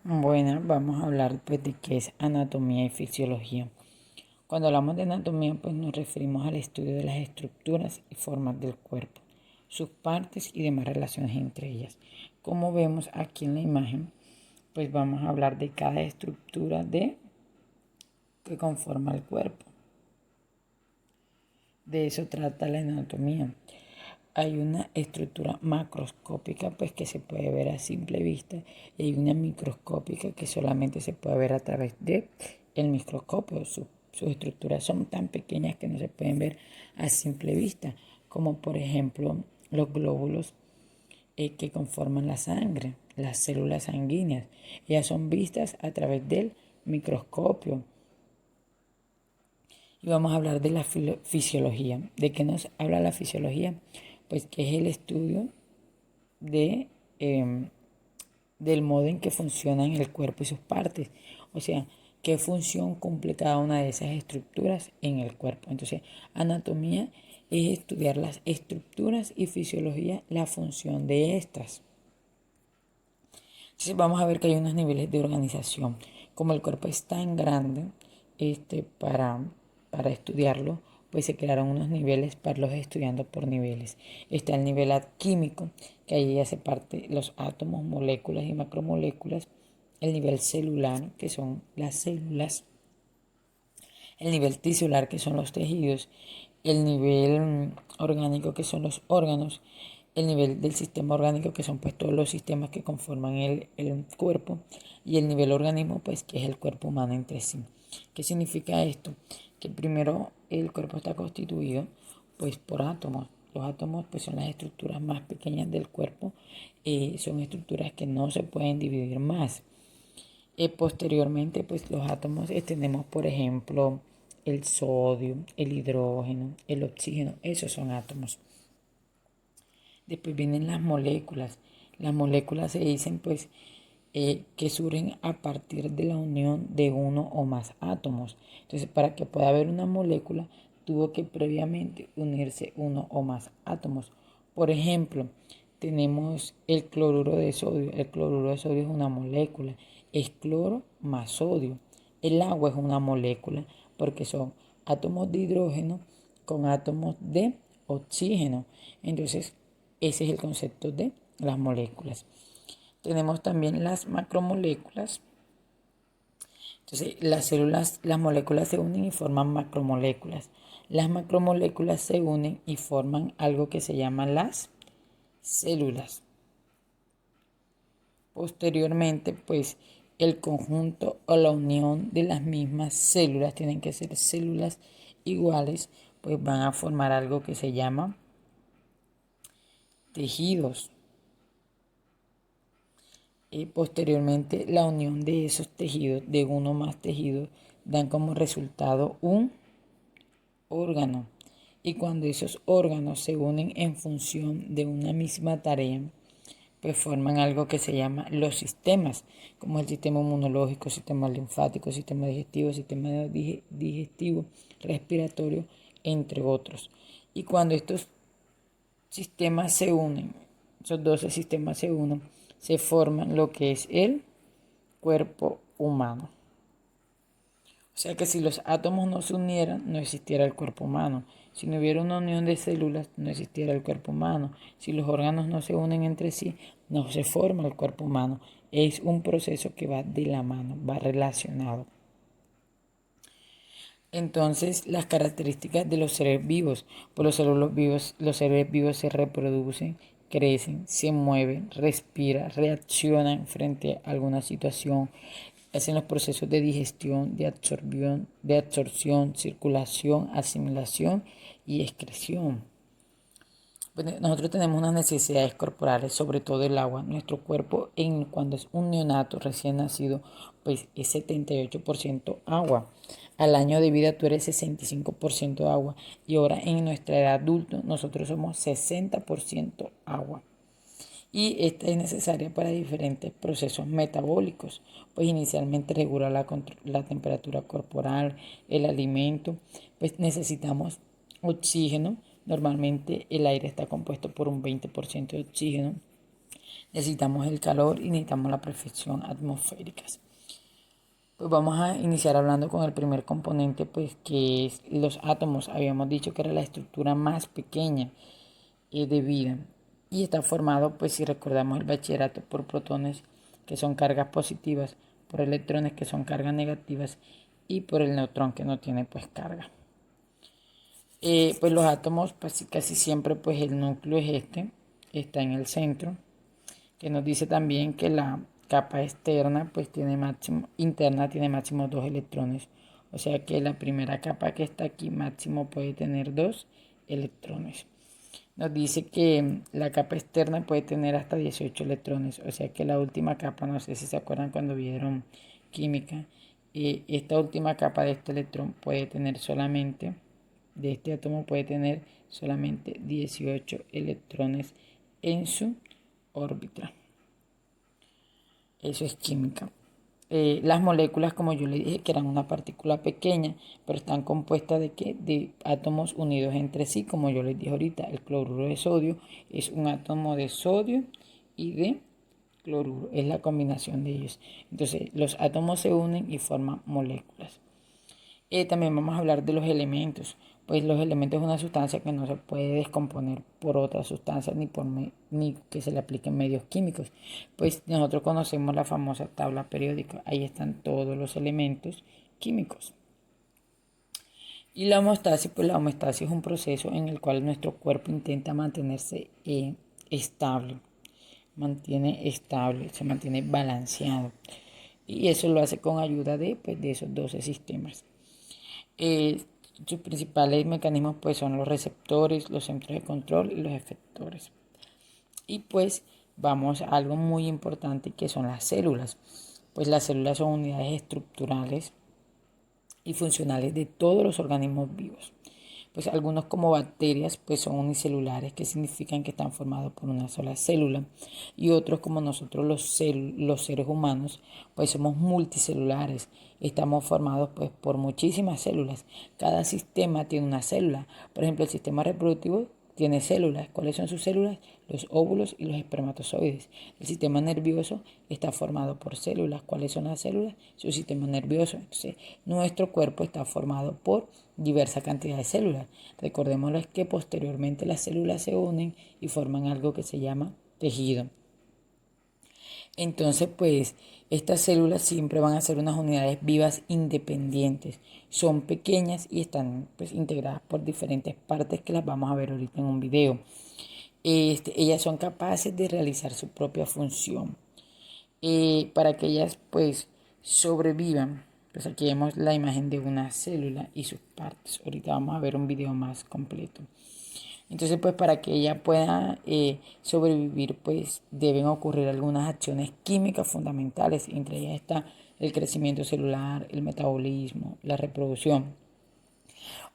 Bueno, vamos a hablar pues de qué es anatomía y fisiología. Cuando hablamos de anatomía, pues nos referimos al estudio de las estructuras y formas del cuerpo, sus partes y demás relaciones entre ellas. Como vemos aquí en la imagen, pues vamos a hablar de cada estructura que conforma el cuerpo. De eso trata la anatomía. Hay una estructura macroscópica pues que se puede ver a simple vista y hay una microscópica que solamente se puede ver a través de el microscopio. Sus estructuras son tan pequeñas que no se pueden ver a simple vista, como por ejemplo los glóbulos que conforman la sangre, las células sanguíneas. Ellas son vistas a través del microscopio. Y vamos a hablar de la fisiología. ¿De qué nos habla la fisiología? Pues que es el estudio de, eh, del modo en que funcionan el cuerpo y sus partes. O sea, qué función cumple cada una de esas estructuras en el cuerpo. Entonces, anatomía es estudiar las estructuras y fisiología la función de estas. Entonces, vamos a ver que hay unos niveles de organización. Como el cuerpo es tan grande, para estudiarlo, pues se crearon unos niveles para los estudiando por niveles. Está el nivel químico, que ahí ya se parte los átomos, moléculas y macromoléculas. El nivel celular, que son las células. El nivel tisular, que son los tejidos. El nivel orgánico, que son los órganos. El nivel del sistema orgánico, que son pues todos los sistemas que conforman el cuerpo. Y el nivel organismo, pues que es el cuerpo humano entre sí. ¿Qué significa esto? Que primero el cuerpo está constituido pues por átomos. Los átomos pues son las estructuras más pequeñas del cuerpo. Son estructuras que no se pueden dividir más. Posteriormente pues los átomos tenemos por ejemplo el sodio, el hidrógeno, el oxígeno. Esos son átomos. Después vienen las moléculas. Las moléculas se dicen pues que surgen a partir de la unión de uno o más átomos. Entonces, para que pueda haber una molécula, tuvo que previamente unirse uno o más átomos. Por ejemplo, tenemos el cloruro de sodio. El cloruro de sodio es una molécula. Es cloro más sodio. El agua es una molécula porque son átomos de hidrógeno con átomos de oxígeno. Entonces, ese es el concepto de las moléculas. Tenemos también las macromoléculas. Entonces, las moléculas se unen y forman macromoléculas. Las macromoléculas se unen y forman algo que se llama las células. Posteriormente, pues el conjunto o la unión de las mismas células, tienen que ser células iguales, pues van a formar algo que se llama tejidos. Y posteriormente la unión de esos tejidos, de uno más tejidos, dan como resultado un órgano. Y cuando esos órganos se unen en función de una misma tarea, pues forman algo que se llama los sistemas, como el sistema inmunológico, sistema linfático, sistema digestivo, respiratorio, entre otros. Y cuando estos sistemas se unen, esos 12 sistemas se unen, se forman lo que es el cuerpo humano. O sea que si los átomos no se unieran, no existiera el cuerpo humano. Si no hubiera una unión de células, no existiera el cuerpo humano. Si los órganos no se unen entre sí, no se forma el cuerpo humano. Es un proceso que va de la mano, va relacionado. Entonces, las características de los seres vivos, pues los seres vivos se reproducen, crecen, se mueven, respiran, reaccionan frente a alguna situación, hacen los procesos de digestión, de absorción, circulación, asimilación y excreción. Pues nosotros tenemos unas necesidades corporales, sobre todo el agua. Nuestro cuerpo, cuando es un neonato recién nacido, pues es 78% agua. Al año de vida tú eres 65% agua. Y ahora en nuestra edad adulta nosotros somos 60% agua. Y esta es necesaria para diferentes procesos metabólicos, pues inicialmente regula la temperatura corporal, el alimento, pues necesitamos oxígeno. Normalmente el aire está compuesto por un 20% de oxígeno. necesitamos el calor y necesitamos la presión atmosférica. Pues vamos a iniciar hablando con el primer componente, pues que es los átomos. Habíamos dicho que era la estructura más pequeña de vida y está formado, pues si recordamos el bachillerato, por protones, que son cargas positivas, por electrones, que son cargas negativas, y por el neutrón, que no tiene pues carga. Pues los átomos, pues casi siempre pues el núcleo es está en el centro, que nos dice también que la capa externa pues interna tiene máximo 2 electrones. O sea que la primera capa que está aquí máximo puede tener 2 electrones. Nos dice que la capa externa puede tener hasta 18 electrones. O sea que la última capa, no sé si se acuerdan cuando vieron química, esta última capa de este electrón puede tener solamente, de este átomo puede tener solamente 18 electrones en su órbita. Eso es química. Las moléculas, como yo le dije, que eran una partícula pequeña, pero están compuestas de ¿qué? De átomos unidos entre sí, como yo les dije ahorita. El cloruro de sodio es un átomo de sodio y de cloruro, es la combinación de ellos. Entonces, los átomos se unen y forman moléculas. También vamos a hablar de los elementos. Pues los elementos es una sustancia que no se puede descomponer por otra sustancia ni que se le apliquen medios químicos. Pues nosotros conocemos la famosa tabla periódica. Ahí están todos los elementos químicos. Y la homeostasis, pues la homeostasis es un proceso en el cual nuestro cuerpo intenta mantenerse estable. Se mantiene balanceado. Y eso lo hace con ayuda de esos 12 sistemas. Sus principales mecanismos pues son los receptores, los centros de control y los efectores. Y pues vamos a algo muy importante que son las células. Pues las células son unidades estructurales y funcionales de todos los organismos vivos. Pues algunos como bacterias pues son unicelulares, que significan que están formados por una sola célula, y otros como nosotros los seres humanos pues somos multicelulares, estamos formados pues por muchísimas células. Cada sistema tiene una célula. Por ejemplo, el sistema reproductivo tiene células. ¿Cuáles son sus células? Los óvulos y los espermatozoides. El sistema nervioso está formado por células. ¿Cuáles son las células? Su sistema nervioso. Entonces, nuestro cuerpo está formado por diversa cantidad de células. Recordémosles que posteriormente las células se unen y forman algo que se llama tejido. Entonces, pues, estas células siempre van a ser unas unidades vivas independientes. Son pequeñas y están pues integradas por diferentes partes que las vamos a ver ahorita en un video. Ellas son capaces de realizar su propia función. Para que ellas pues sobrevivan, pues aquí vemos la imagen de una célula y sus partes. Ahorita vamos a ver un video más completo. Entonces, pues para que ella pueda sobrevivir, pues deben ocurrir algunas acciones químicas fundamentales. Entre ellas está el crecimiento celular, el metabolismo, la reproducción.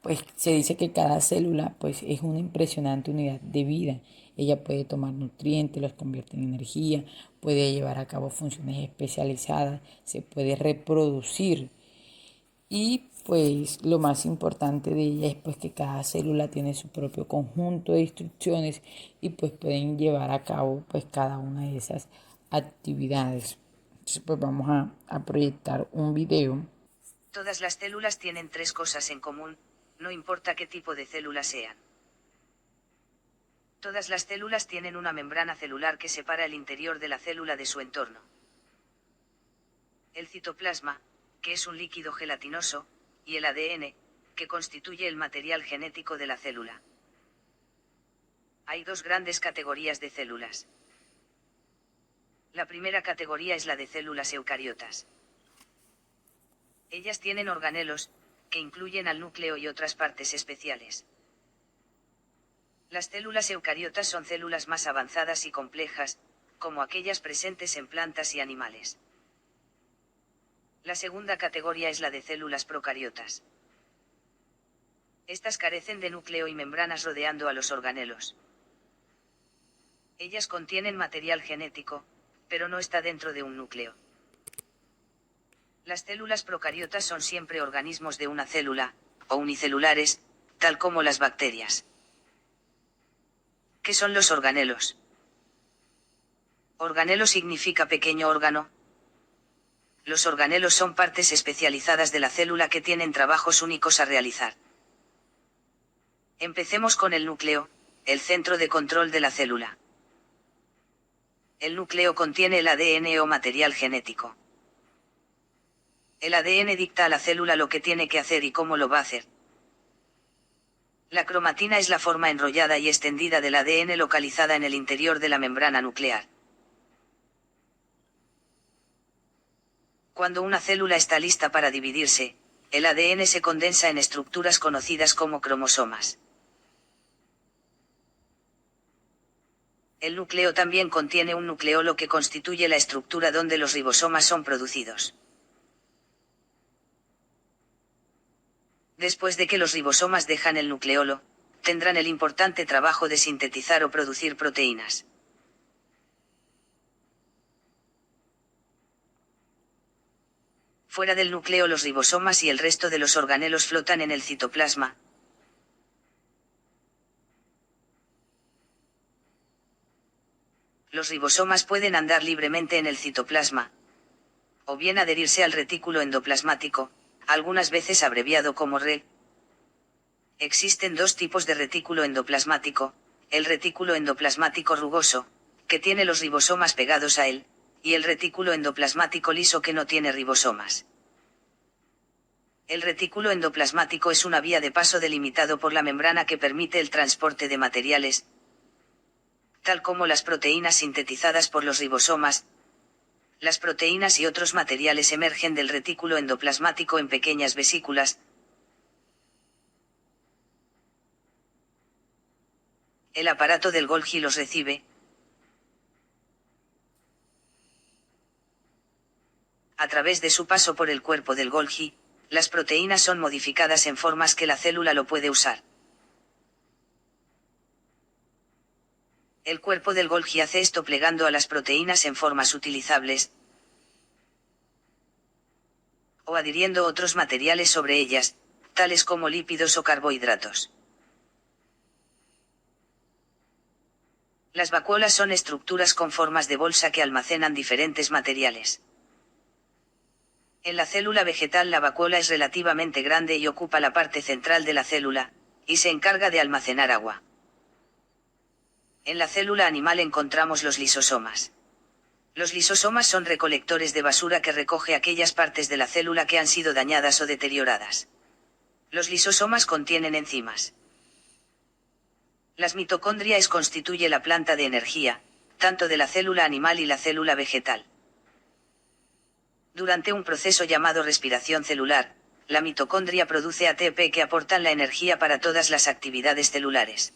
Pues se dice que cada célula pues es una impresionante unidad de vida. Ella puede tomar nutrientes, los convierte en energía, puede llevar a cabo funciones especializadas, se puede reproducir. Y pues lo más importante de ella es pues que cada célula tiene su propio conjunto de instrucciones y pues pueden llevar a cabo pues cada una de esas actividades. Entonces pues vamos a proyectar un video. Todas las células tienen tres cosas en común, no importa qué tipo de célula sean. Todas las células tienen una membrana celular que separa el interior de la célula de su entorno. El citoplasma, que es un líquido gelatinoso, y el ADN, que constituye el material genético de la célula. Hay dos grandes categorías de células. La primera categoría es la de células eucariotas. Ellas tienen organelos, que incluyen al núcleo y otras partes especiales. Las células eucariotas son células más avanzadas y complejas, como aquellas presentes en plantas y animales. La segunda categoría es la de células procariotas. Estas carecen de núcleo y membranas rodeando a los organelos. Ellas contienen material genético, pero no está dentro de un núcleo. Las células procariotas son siempre organismos de una célula, o unicelulares, tal como las bacterias. ¿Qué son los organelos? Organelo significa pequeño órgano. Los organelos son partes especializadas de la célula que tienen trabajos únicos a realizar. Empecemos con el núcleo, el centro de control de la célula. El núcleo contiene el ADN o material genético. El ADN dicta a la célula lo que tiene que hacer y cómo lo va a hacer. La cromatina es la forma enrollada y extendida del ADN localizada en el interior de la membrana nuclear. Cuando una célula está lista para dividirse, el ADN se condensa en estructuras conocidas como cromosomas. El núcleo también contiene un nucleolo que constituye la estructura donde los ribosomas son producidos. Después de que los ribosomas dejan el nucleolo, tendrán el importante trabajo de sintetizar o producir proteínas. Fuera del núcleo, los ribosomas y el resto de los organelos flotan en el citoplasma. Los ribosomas pueden andar libremente en el citoplasma, o bien adherirse al retículo endoplasmático, algunas veces abreviado como RE. Existen dos tipos de retículo endoplasmático: el retículo endoplasmático rugoso, que tiene los ribosomas pegados a él, y el retículo endoplasmático liso que no tiene ribosomas. El retículo endoplasmático es una vía de paso delimitado por la membrana que permite el transporte de materiales, tal como las proteínas sintetizadas por los ribosomas. Las proteínas y otros materiales emergen del retículo endoplasmático en pequeñas vesículas. El aparato del Golgi los recibe. A través de su paso por el cuerpo del Golgi, las proteínas son modificadas en formas que la célula lo puede usar. El cuerpo del Golgi hace esto plegando a las proteínas en formas utilizables, o adhiriendo otros materiales sobre ellas, tales como lípidos o carbohidratos. Las vacuolas son estructuras con formas de bolsa que almacenan diferentes materiales. En la célula vegetal la vacuola es relativamente grande y ocupa la parte central de la célula, y se encarga de almacenar agua. En la célula animal encontramos los lisosomas. Los lisosomas son recolectores de basura que recoge aquellas partes de la célula que han sido dañadas o deterioradas. Los lisosomas contienen enzimas. Las mitocondrias constituye la planta de energía, tanto de la célula animal y la célula vegetal. Durante un proceso llamado respiración celular, la mitocondria produce ATP que aportan la energía para todas las actividades celulares.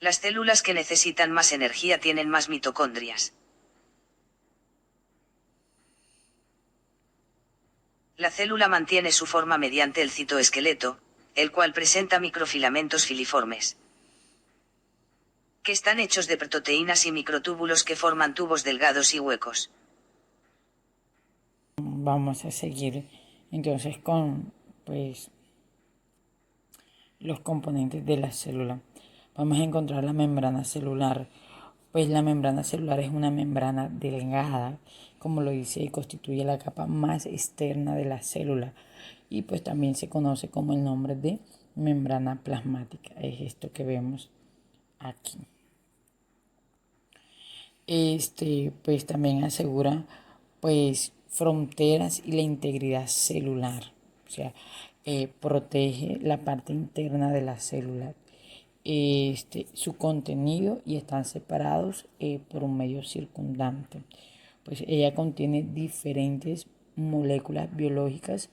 Las células que necesitan más energía tienen más mitocondrias. La célula mantiene su forma mediante el citoesqueleto, el cual presenta microfilamentos filiformes, que están hechos de proteínas y microtúbulos que forman tubos delgados y huecos. Vamos a seguir entonces con los componentes de la célula. Vamos a encontrar la membrana celular. Pues la membrana celular es una membrana delgada, como lo dice, y constituye la capa más externa de la célula. Y pues también se conoce como el nombre de membrana plasmática. Es esto que vemos aquí. Pues también asegura fronteras y la integridad celular. O sea, protege la parte interna de la célula, su contenido, y están separados por un medio circundante. Pues ella contiene diferentes moléculas biológicas,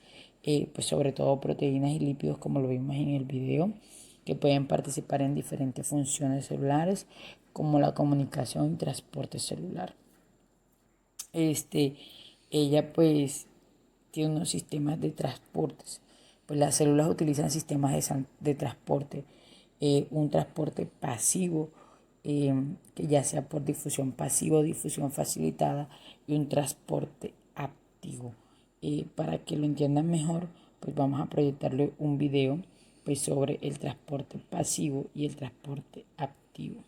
pues sobre todo proteínas y lípidos, como lo vimos en el video, que pueden participar en diferentes funciones celulares, como la comunicación y transporte celular. Ella pues tiene unos sistemas de transportes. Pues las células utilizan sistemas de transporte, un transporte pasivo, que ya sea por difusión pasiva o difusión facilitada, y un transporte activo. Para que lo entiendan mejor, pues vamos a proyectarle un video pues sobre el transporte pasivo y el transporte activo.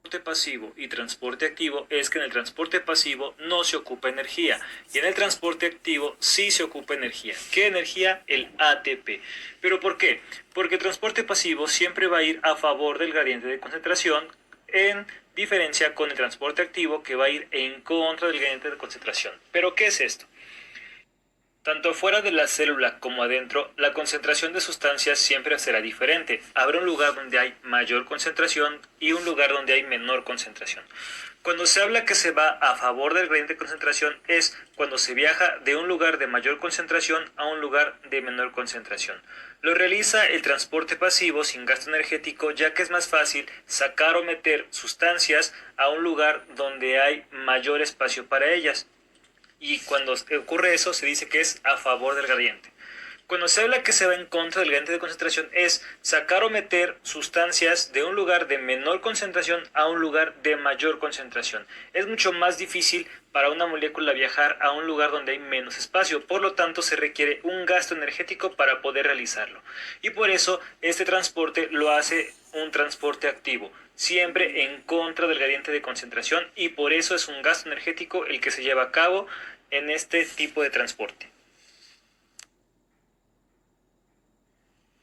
pasivo y transporte activo es que en el transporte pasivo no se ocupa energía y en el transporte activo sí se ocupa energía. ¿Qué energía? El ATP. ¿Pero por qué? Porque el transporte pasivo siempre va a ir a favor del gradiente de concentración, en diferencia con el transporte activo que va a ir en contra del gradiente de concentración. ¿Pero qué es esto? Tanto fuera de la célula como adentro, la concentración de sustancias siempre será diferente. Habrá un lugar donde hay mayor concentración y un lugar donde hay menor concentración. Cuando se habla que se va a favor del gradiente de concentración es cuando se viaja de un lugar de mayor concentración a un lugar de menor concentración. Lo realiza el transporte pasivo sin gasto energético, ya que es más fácil sacar o meter sustancias a un lugar donde hay mayor espacio para ellas. Y cuando ocurre eso se dice que es a favor del gradiente. Cuando se habla que se va en contra del gradiente de concentración es sacar o meter sustancias de un lugar de menor concentración a un lugar de mayor concentración. Es mucho más difícil para una molécula viajar a un lugar donde hay menos espacio, por lo tanto se requiere un gasto energético para poder realizarlo. Y por eso este transporte lo hace un transporte activo, siempre en contra del gradiente de concentración, y por eso es un gasto energético el que se lleva a cabo en este tipo de transporte.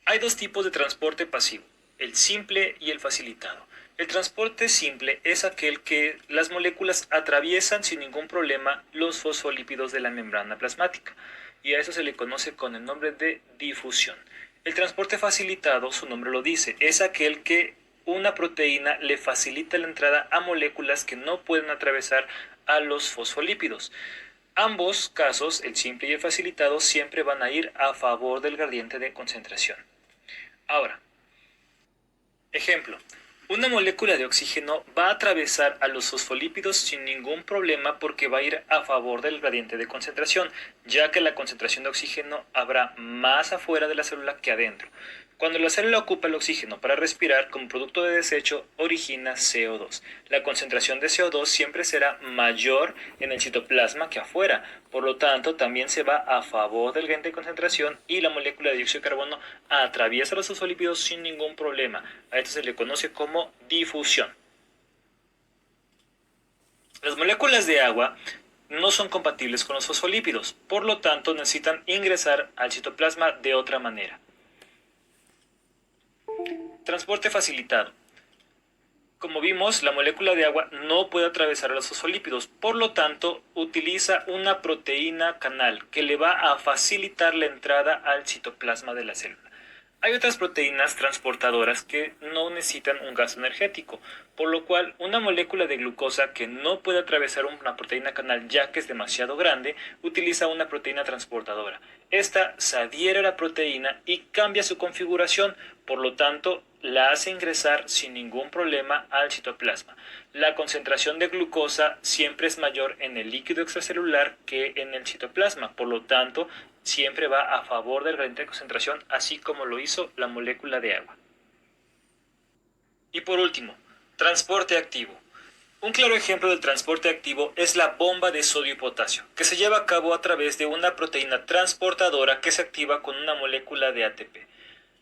Hay dos tipos de transporte pasivo, el simple y el facilitado. El transporte simple es aquel que las moléculas atraviesan sin ningún problema los fosfolípidos de la membrana plasmática, y a eso se le conoce con el nombre de difusión. El transporte facilitado, su nombre lo dice, es aquel que una proteína le facilita la entrada a moléculas que no pueden atravesar a los fosfolípidos. Ambos casos, el simple y el facilitado, siempre van a ir a favor del gradiente de concentración. Ahora, ejemplo, una molécula de oxígeno va a atravesar a los fosfolípidos sin ningún problema porque va a ir a favor del gradiente de concentración, ya que la concentración de oxígeno habrá más afuera de la célula que adentro. Cuando la célula ocupa el oxígeno para respirar, como producto de desecho, origina CO2. La concentración de CO2 siempre será mayor en el citoplasma que afuera, por lo tanto también se va a favor del gradiente de concentración y la molécula de dióxido de carbono atraviesa los fosfolípidos sin ningún problema. A esto se le conoce como difusión. Las moléculas de agua no son compatibles con los fosfolípidos, por lo tanto necesitan ingresar al citoplasma de otra manera. Transporte facilitado. Como vimos, la molécula de agua no puede atravesar los fosfolípidos, por lo tanto, utiliza una proteína canal que le va a facilitar la entrada al citoplasma de la célula. Hay otras proteínas transportadoras que no necesitan un gasto energético, por lo cual una molécula de glucosa que no puede atravesar una proteína canal ya que es demasiado grande, utiliza una proteína transportadora. Esta se adhiere a la proteína y cambia su configuración, por lo tanto la hace ingresar sin ningún problema al citoplasma. La concentración de glucosa siempre es mayor en el líquido extracelular que en el citoplasma, por lo tanto siempre va a favor del gradiente de concentración, así como lo hizo la molécula de agua. Y por último, transporte activo. Un claro ejemplo del transporte activo es la bomba de sodio y potasio, que se lleva a cabo a través de una proteína transportadora que se activa con una molécula de ATP.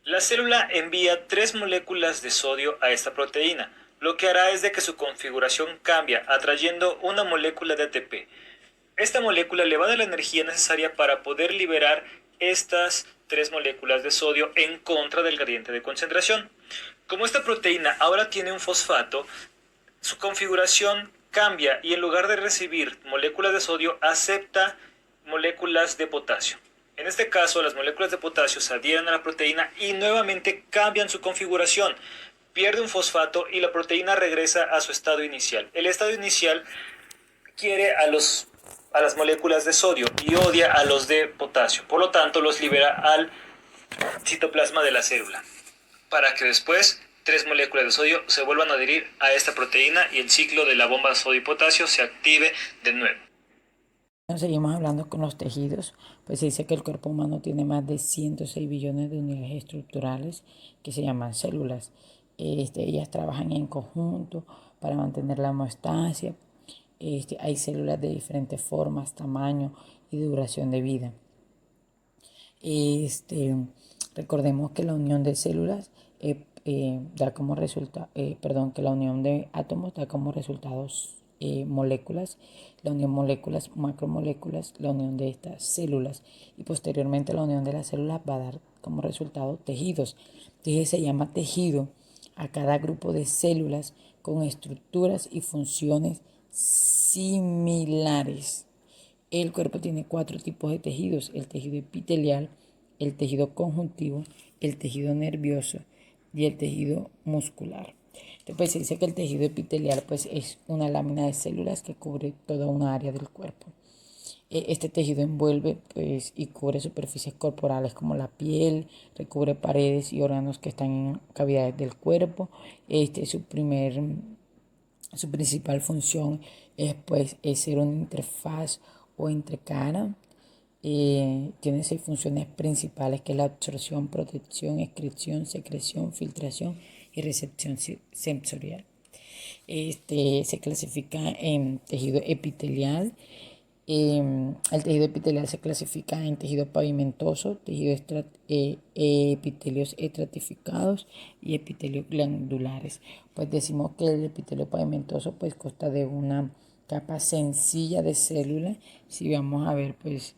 La célula envía 3 moléculas de sodio a esta proteína. Lo que hará es de que su configuración cambia, atrayendo una molécula de ATP. Esta molécula le va a dar la energía necesaria para poder liberar estas 3 moléculas de sodio en contra del gradiente de concentración. Como esta proteína ahora tiene un fosfato, su configuración cambia y en lugar de recibir moléculas de sodio, acepta moléculas de potasio. En este caso, las moléculas de potasio se adhieren a la proteína y nuevamente cambian su configuración. Pierde un fosfato y la proteína regresa a su estado inicial. El estado inicial quiere a las moléculas de sodio y odia a los de potasio. Por lo tanto, los libera al citoplasma de la célula, para que después 3 moléculas de sodio se vuelvan a adherir a esta proteína y el ciclo de la bomba de sodio y potasio se active de nuevo. Seguimos hablando con los tejidos, pues se dice que el cuerpo humano tiene más de 106 billones de unidades estructurales que se llaman células. Ellas trabajan en conjunto para mantener la homeostasia. Hay células de diferentes formas, tamaño y duración de vida. Recordemos que la unión de células da como resultado, que la unión de átomos da como resultados moléculas, la unión moléculas, macromoléculas, la unión de estas células y posteriormente la unión de las células va a dar como resultado tejidos. Entonces se llama tejido a cada grupo de células con estructuras y funciones similares. El cuerpo tiene 4 tipos de tejidos: el tejido epitelial, el tejido conjuntivo, el tejido nervioso y el tejido muscular. Entonces, pues, se dice que el tejido epitelial pues, es una lámina de células que cubre toda una área del cuerpo. Este tejido envuelve pues, y cubre superficies corporales como la piel, recubre paredes y órganos que están en cavidades del cuerpo. Su principal función es ser una interfaz o entrecara. Tiene 6 funciones principales, que es la absorción, protección, excreción, secreción, filtración y recepción sensorial. Se clasifica en tejido epitelial. El tejido epitelial se clasifica en tejido pavimentoso, epitelios estratificados y epitelios glandulares. Pues decimos que el epitelio pavimentoso pues consta de una capa sencilla de células. Si vamos a ver, pues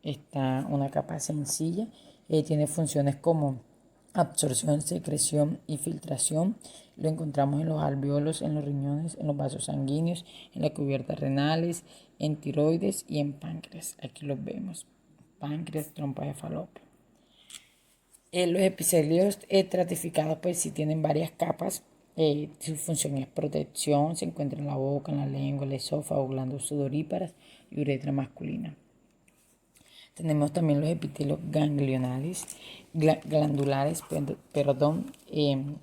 está una capa sencilla. Tiene funciones como absorción, secreción y filtración. Lo encontramos en los alvéolos, en los riñones, en los vasos sanguíneos, en las cubiertas renales, en tiroides y en páncreas. Aquí los vemos: páncreas, trompa de falopio. Los epitelios estratificados pues sí tienen varias capas. Su función es protección. Se encuentra en la boca, en la lengua, el esófago, glándulas sudoríparas y uretra masculina. Tenemos también los epitelios glandulares,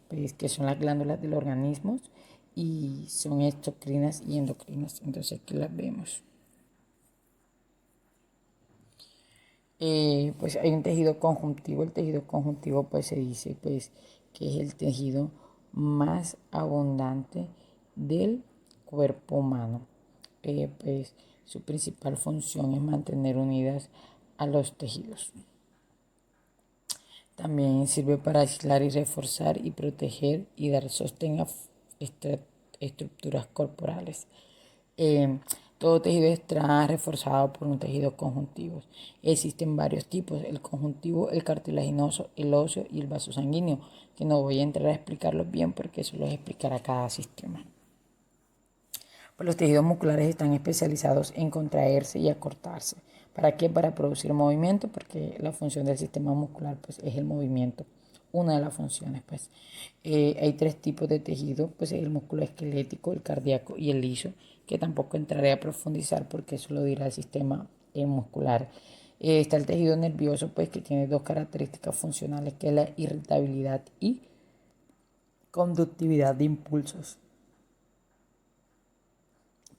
pues, que son las glándulas del organismo y son exocrinas y endocrinas. Entonces aquí las vemos. Pues hay un tejido conjuntivo. El tejido conjuntivo pues se dice pues que es el tejido más abundante del cuerpo humano. Pues su principal función es mantener unidas a los tejidos. También sirve para aislar y reforzar y proteger y dar sostén a estructuras corporales. Todo tejido está reforzado por un tejido conjuntivo. Existen varios tipos: el conjuntivo, el cartilaginoso, el óseo y el vaso sanguíneo, que no voy a entrar a explicarlos bien porque eso los explicará cada sistema. Pues los tejidos musculares están especializados en contraerse y acortarse. ¿Para qué? Para producir movimiento, porque la función del sistema muscular pues, es el movimiento. Una de las funciones, pues. Hay 3 tipos de tejido, pues el músculo esquelético, el cardíaco y el liso, que tampoco entraré a profundizar porque eso lo dirá el sistema muscular. Está el tejido nervioso, pues que tiene 2 características funcionales, que es la irritabilidad y conductividad de impulsos.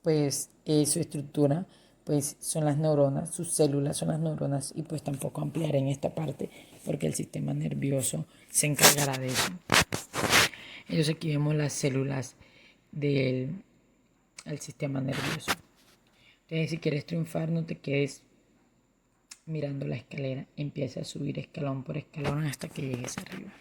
Pues su estructura pues son las neuronas, sus células son las neuronas, y pues tampoco ampliaré en esta parte porque el sistema nervioso se encargará de eso. Entonces aquí vemos las células del sistema nervioso. Entonces si quieres triunfar, no te quedes mirando la escalera, empieza a subir escalón por escalón hasta que llegues arriba.